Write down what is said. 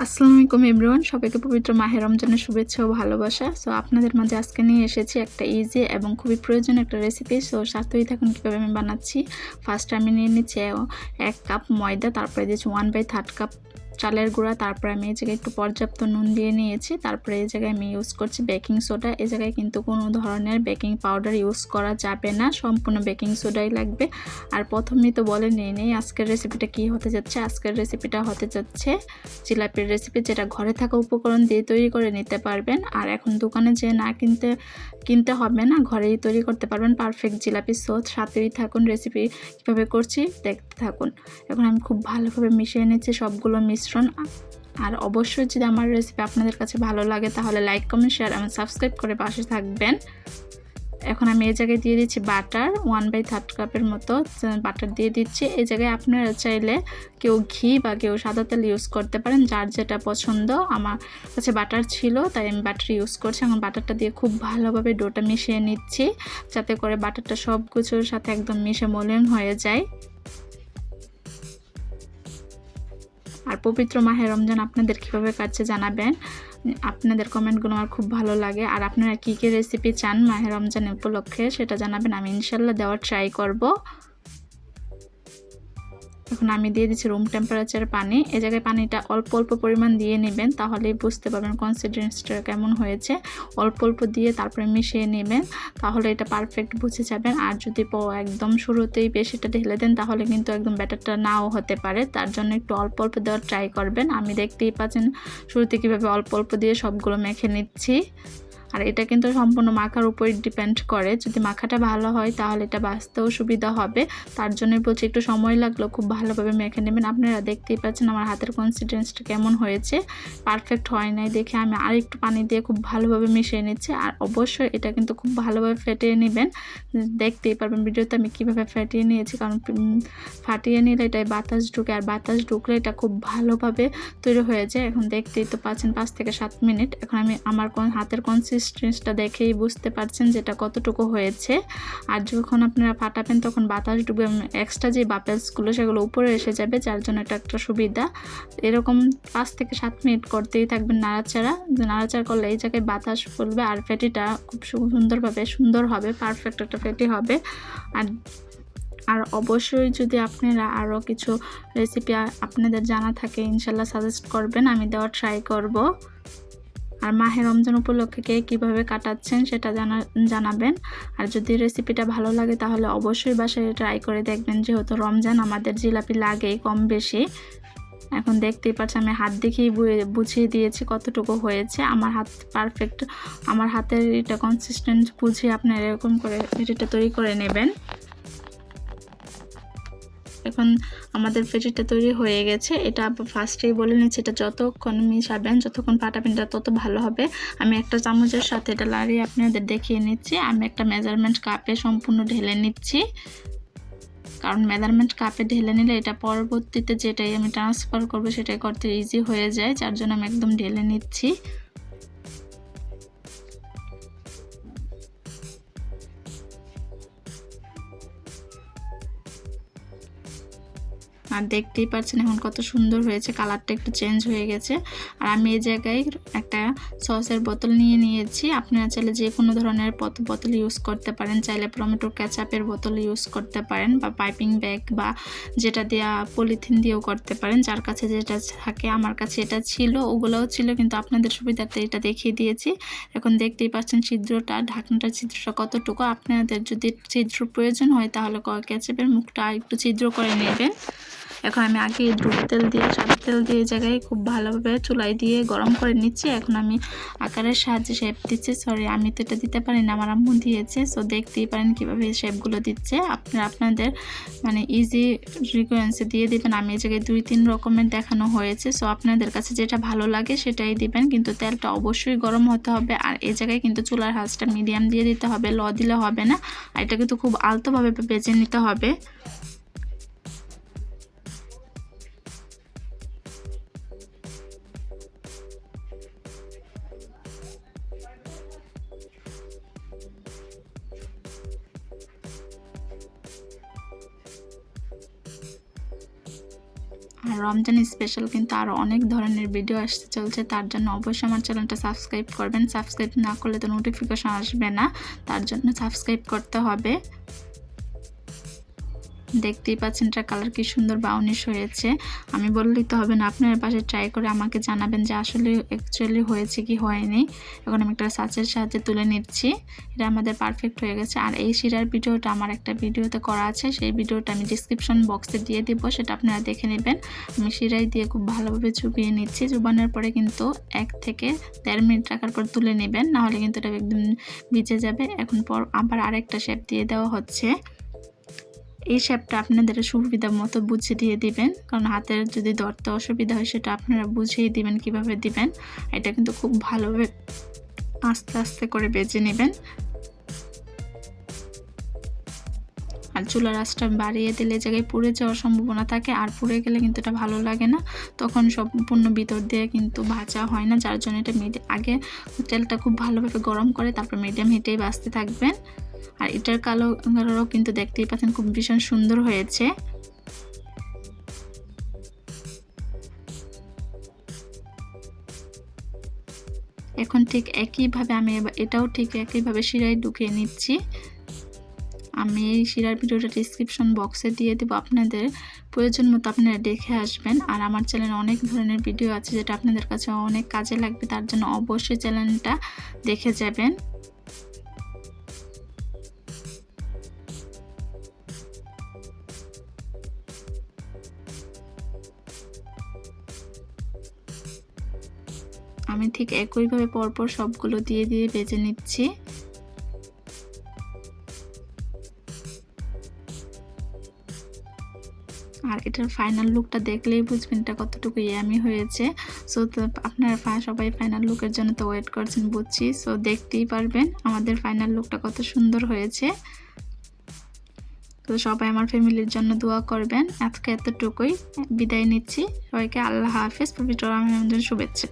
আসসালামু আলাইকুম এভরিওয়ান, সবাইকে পবিত্র মাহে রমজানের শুভেচ্ছা ও ভালোবাসা। সো আপনাদের মাঝে আজকে নিয়ে এসেছি একটা ইজি এবং খুবই প্রয়োজনীয় একটা রেসিপি। সো সাথেই থাকুন কীভাবে আমি বানাচ্ছি। ফার্স্ট আমি নিয়ে নিচ্ছি 1 কাপ ময়দা, তারপরে দিয়েছি 1/3 কাপ চালের গুঁড়া, তারপরে আমি এই জায়গায় একটু পর্যাপ্ত নুন দিয়ে নিয়েছি। তারপরে এই জায়গায় আমি ইউজ করছি বেকিং সোডা। এই জায়গায় কিন্তু কোনো ধরনের বেকিং পাউডার ইউজ করা যাবে না, সম্পূর্ণ বেকিং সোডাই লাগবে। আর প্রথমেই তো বলে নেই আজকের রেসিপিটা কী হতে যাচ্ছে। আজকের রেসিপিটা হতে যাচ্ছে জিলাপির রেসিপি, যেটা ঘরে থাকা উপকরণ দিয়ে তৈরি করে নিতে পারবেন। আর এখন দোকানে যে না কিনতে হবে না, ঘরেই তৈরি করতে পারবেন পারফেক্ট জিলাপি। সো সাথেই থাকুন, রেসিপি কীভাবে করছি দেখতে থাকুন। এখন আমি খুব ভালোভাবে মিশিয়ে নিচ্ছি সবগুলো মিশ্রণ। আর অবশ্যই যদি আমার রেসিপি আপনাদের কাছে ভালো লাগে তাহলে লাইক, কমেন্ট, শেয়ার এবং সাবস্ক্রাইব করে পাশে থাকবেন। এখন আমি এই জায়গায় দিয়ে দিচ্ছি বাটার, 1/3 কাপের মতো বাটার দিয়ে দিচ্ছি। এই জায়গায় আপনারা চাইলে কেউ ঘি বা কেউ সাদা তেল ইউজ করতে পারেন, যার যেটা পছন্দ। আমার কাছে বাটার ছিল তাই আমি বাটার ইউজ করছি। এখন বাটারটা দিয়ে খুব ভালোভাবে ডোটা মিশিয়ে নিচ্ছি, যাতে করে বাটারটা সব কিছুর সাথে একদম মিশে মলিন হয়ে যায়। আর পবিত্র মাহে রমজান আপনাদের কীভাবে কাটছে জানাবেন, আপনাদের কমেন্টগুলো আমার খুব ভালো লাগে। আর আপনারা কী কী রেসিপি চান মাহে রমজান উপলক্ষে সেটা জানাবেন, আমি ইনশাল্লাহ দেওয়ার ট্রাই করব। এখন আমি দিয়ে দিচ্ছি রুম টেম্পারেচার পানি। এই জায়গায় পানিটা অল্প অল্প পরিমাণ দিয়ে নেবেন, তাহলেই বুঝতে পারবেন কনসিস্টেন্সিটা কেমন হয়েছে। অল্প অল্প দিয়ে তারপরে মিশিয়ে নেবেন, তাহলে এটা পারফেক্ট বুঝে যাবেন। আর যদি একদম শুরুতেই বেশিটা ঢেলে দেন তাহলে কিন্তু একদম ব্যাটারটা নাও হতে পারে, তার জন্য একটু অল্প অল্প দেওয়ার ট্রাই করবেন। আমি দেখতেই পাচ্ছেন শুরুতে কীভাবে অল্প অল্প দিয়ে সবগুলো মেখে নিচ্ছি। আর এটা কিন্তু সম্পূর্ণ মাখার উপর ডিপেন্ড করে, যদি মাখাটা ভালো হয় তাহলে এটা বাঁচতেও সুবিধা হবে। তার জন্যই বলছি একটু সময় লাগলো, খুব ভালোভাবে মেখে নেবেন। আপনারা দেখতেই পাচ্ছেন আমার হাতের কনসিস্টেন্সিটা কেমন হয়েছে, পারফেক্ট হয় নাই দেখে আমি আর একটু পানি দিয়ে খুব ভালোভাবে মিশিয়ে নিচ্ছি। আর অবশ্যই এটা কিন্তু খুব ভালোভাবে ফেটিয়ে নেবেন, দেখতেই পারবেন ভিডিওতে আমি কীভাবে ফেটিয়ে নিয়েছি, কারণ ফাটিয়ে নিলে এটাই বাতাস ঢুকে, আর বাতাস ঢুকলে এটা খুব ভালোভাবে তৈরি হয়ে যায়। এখন দেখতেই তো পাচ্ছেন 5 থেকে 7 মিনিট। এখন আমি আমার হাতের কনসিস্টেন্সিটা দেখেই বুঝতে পারছেন যেটা কতটুকু হয়েছে। আর যখন আপনারা ফাটাবেন তখন বাতাস ঢুকবে, এক্সট্রা যে বাপেলসগুলো সেগুলো উপরে এসে যাবে, যার জন্য এটা একটা সুবিধা। এরকম 5 থেকে 7 মিনিট করতেই থাকবেন নাড়াচাড়া করলে এই জায়গায় বাতাস ফুলবে আর ফেটিটা খুব সুন্দর হবে, পারফেক্ট একটা ফেটি হবে। আর অবশ্যই যদি আপনারা আরও কিছু রেসিপি আপনাদের জানা থাকে ইনশাল্লাহ সাজেস্ট করবেন, আমি দেওয়ার ট্রাই করব। আর মাহে রমজান উপলক্ষে কে কীভাবে কাটাচ্ছেন সেটা জানাবেন। আর যদি রেসিপিটা ভালো লাগে তাহলে অবশ্যই বাসায় ট্রাই করে দেখবেন, যেহেতু রমজান আমাদের জিলাপি লাগেই কম বেশি। এখন দেখতেই পাচ্ছি আমি হাত দেখেই বুঝিয়ে দিয়েছি কতটুকু হয়েছে। আমার হাত পারফেক্ট, আমার হাতের এটা কনসিস্টেন্ট বুঝে আপনারা এরকম করে এটা তৈরি করে নেবেন। এখন আমাদের ফেটিটা তৈরি হয়ে গেছে। এটা ফার্স্টেই বলে নিচ্ছি, এটা যতক্ষণ মিশাবেন, যতক্ষণ ফাটাবেন এটা তত ভালো হবে। আমি একটা চামচের সাথে এটা লাড়িয়ে আপনাদের দেখিয়ে নিচ্ছি। আমি একটা মেজারমেন্ট কাপে সম্পূর্ণ ঢেলে নিচ্ছি, কারণ মেজারমেন্ট কাপে ঢেলে নিলে এটা পরবর্তীতে যেটাই আমি ট্রান্সফার করবো সেটাই করতে ইজি হয়ে যায়, যার জন্য আমি একদম ঢেলে নিচ্ছি। আর দেখতেই পাচ্ছেন এখন কত সুন্দর হয়েছে, কালারটা একটু চেঞ্জ হয়ে গেছে। আর আমি এই জায়গায় একটা সসের বোতল নিয়ে নিয়েছি। আপনারা চাইলে যে কোনো ধরনের বোতল ইউজ করতে পারেন, চাইলে টমেটো কেচাপের বোতল ইউজ করতে পারেন, বা পাইপিং ব্যাগ বা যেটা দেওয়া পলিথিন দিয়েও করতে পারেন, যার কাছে যেটা থাকে। আমার কাছে এটা ছিল, ওগুলোও ছিল, কিন্তু আপনাদের সুবিধার্থে এটা দেখিয়ে দিয়েছি। এখন দেখতেই পাচ্ছেন ঢাকনাটার ছিদ্রটা কতটুকু। আপনাদের যদি ছিদ্র প্রয়োজন হয় তাহলে কেচাপের মুখটা একটু ছিদ্র করে নেবেন। এখন আমি আগে সাদা তেল দিয়ে এই জায়গায় খুব ভালোভাবে চুলায় দিয়ে গরম করে নিচ্ছি। এখন আমি আকারের সাহায্যে শেপ দিচ্ছি। সরি, আমি তো এটা দিতে পারি না, আমার আম্মু দিয়েছে। সো দেখতেই পারেন কীভাবে শেপগুলো দিচ্ছে। আপনারা আপনাদের ইজি রিকোয়েন্সে দিয়ে দিবেন। আমি এই জায়গায় 2-3 রকমের দেখানো হয়েছে। সো আপনাদের কাছে যেটা ভালো লাগে সেটাই দিবেন, কিন্তু তেলটা অবশ্যই গরম হতে হবে। আর এই জায়গায় কিন্তু চুলার আঁচটা মিডিয়াম দিয়ে দিতে হবে, লো দিলে হবে না। আর এটা কিন্তু খুব আলতোভাবে ভেজে নিতে হবে। আর আর রমজান স্পেশাল কিন্তু আরও অনেক ধরনের ভিডিও আসতে চলছে, তার জন্য অবশ্যই আমার চ্যানেলটা সাবস্ক্রাইব করবেন। সাবস্ক্রাইব না করলে তো নোটিফিকেশন আসবে না, তার জন্য সাবস্ক্রাইব করতে হবে। দেখতেই পাচ্ছেন এটা কালার কি সুন্দর ব্রাউনিশ হয়েছে। আমি বললেই তো হবে না, আপনার পাশে ট্রাই করে আমাকে জানাবেন যে আসলে অ্যাকচুয়ালি হয়েছে কি হয়নি। এখন আমি একটা সাঁচের সাহায্যে তুলে নিচ্ছি। এটা আমাদের পারফেক্ট হয়ে গেছে। আর এই শিরার ভিডিওটা আমার একটা ভিডিওতে করা আছে, সেই ভিডিওটা আমি ডিসক্রিপশন বক্সে দিয়ে দিব, সেটা আপনারা দেখে নেবেন। আমি শিরাই দিয়ে খুব ভালোভাবে চুবিয়ে নিচ্ছি। চুবানোর পরে কিন্তু 1 থেকে 1.5 মিনিট রাখার পর তুলে নেবেন, নাহলে কিন্তু এটা একদম ভিজে যাবে। এখন পর আবার আরেকটা শেপ দিয়ে দেওয়া হচ্ছে। এই শেপটা আপনাদের সুবিধা মতো বুঝে দিয়ে দিবেন, কারণ হাতের যদি ধরতে অসুবিধা হয় সেটা আপনারা বুঝিয়ে দিবেন কিভাবে দিবেন। এটা কিন্তু খুব ভালোভাবে আস্তে আস্তে করে বেজে নেবেন। আর চুলার আঁচটা বাড়িয়ে দিলে জায়গায় পুড়ে যাওয়ার সম্ভাবনা থাকে, আর পুড়ে গেলে কিন্তু এটা ভালো লাগে না, তখন সম্পূর্ণ ভিতর দিয়ে কিন্তু ভাজা হয় না। যার জন্য এটা আগে তেলটা খুব ভালোভাবে গরম করে তারপর মিডিয়াম হিটেই ভাজতে থাকবেন। আর এটার কালারও কিন্তু দেখতেই পাচ্ছেন খুব ভীষণ সুন্দর হয়েছে। এখন ঠিক একইভাবে আমি এটাও ঠিক একইভাবে শিরায় ঢুকিয়ে নিচ্ছি। আমি এই শিরার ভিডিওটা ডিসক্রিপশন বক্সে দিয়ে দেব, আপনাদের প্রয়োজন মতো আপনারা দেখে আসবেন। আর আমার চ্যানেলে অনেক ধরনের ভিডিও আছে যেটা আপনাদের কাছে অনেক কাজে লাগবে, তার জন্য অবশ্যই চ্যানেলটা দেখে যাবেন। আমি ঠিক একইভাবে পরপর সবগুলো দিয়ে ভেজে নিচ্ছি। আর এটার ফাইনাল লুকটা দেখলেই বুঝবেন এটা কতটুকু ইয়ামি হয়েছে। সো আপনারা সবাই ফাইনাল লুকের জন্য তো ওয়েট করছেন বুঝছি। সো দেখতেই পারবেন আমাদের ফাইনাল লুকটা কত সুন্দর হয়েছে। তো সবাই আমার ফ্যামিলির জন্য দোয়া করবেন। আজকে এতটুকুই, বিদায় নিচ্ছি। সবাইকে আল্লাহ হাফেজ, পবিত্র রমজানের শুভেচ্ছা।